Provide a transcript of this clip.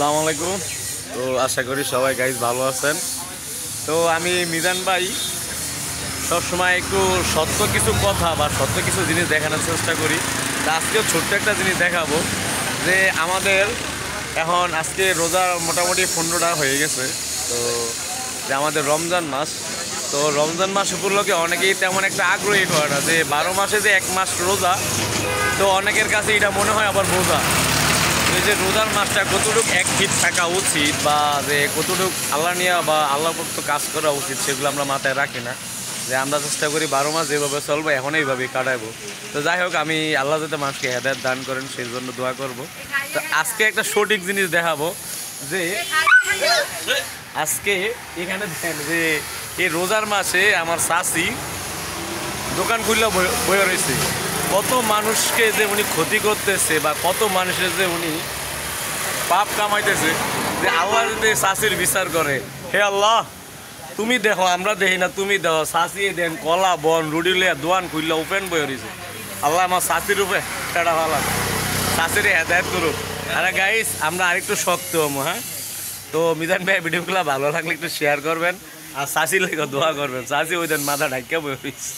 আসসালামু আলাইকুম। তো আশা করি সবাই গাইজ ভালো আছেন। তো আমি মিজান ভাই সবসময় একটু সত্য কিছু কথা বা সত্য কিছু জিনিস দেখানোর চেষ্টা করি। তা আজকেও ছোট্ট একটা জিনিস দেখাবো যে আমাদের এখন আজকে রোজা মোটামুটি 15টা হয়ে গেছে। তো যে আমাদের রমজান মাস, তো রমজান মাস উপলক্ষে অনেকেই তেমন একটা আগ্রহী হয় না যে 12 মাসে যে 1 মাস রোজা। তো অনেকের কাছে এটা মনে হয় আবার বোঝা এই যে রোজার মাসটা কতটুকু অ্যাক্টিভ থাকা উচিত বা যে কতটুকু আল্লাহ নিয়ে বা আল্লাহ ভক্ত কাজ করা উচিত সেগুলো আমরা মাথায় রাখি না। যে আমরা চেষ্টা করি 12 মাস যেভাবে চলবো এখন এইভাবেই কাটাইবো। তো যাই হোক, আমি আল্লাহ যাতে মানুষকে হেদায়েত দান করেন সেই জন্য দোয়া করব। তো আজকে একটা সঠিক জিনিস দেখাবো যে আজকে এখানে দেখেন যে এই রোজার মাসে আমার চাচি দোকান খুললে বয়ে রয়েছে। কত মানুষকে যে উনি ক্ষতি করতেছে বা কত মানুষের যে উনি পাপ কামাইতেছে, যে আল্লাহ যদি চাষির বিচার করে, হে আল্লাহ তুমি দেখো, আমরা দেখি না, তুমি দেখো চাষি দেন কলা বন রুডিলিয়া দোয়ান খুললে ওপেন বয়ে রয়েছে। আল্লাহ আমার চাষির রূপে এটা ভালো চাষির হেদায়ত করুক। আরে গাইস, আমরা আরেকটু শক্ত হবো। হ্যাঁ, তো মিজান ভাই ভিডিওগুলো ভালো লাগলে একটু শেয়ার করবেন আর চাষির লেগে দোয়া করবেন। চাষি ওই দেন মাথা ঢাকিয়ে বয়ে রয়েছে।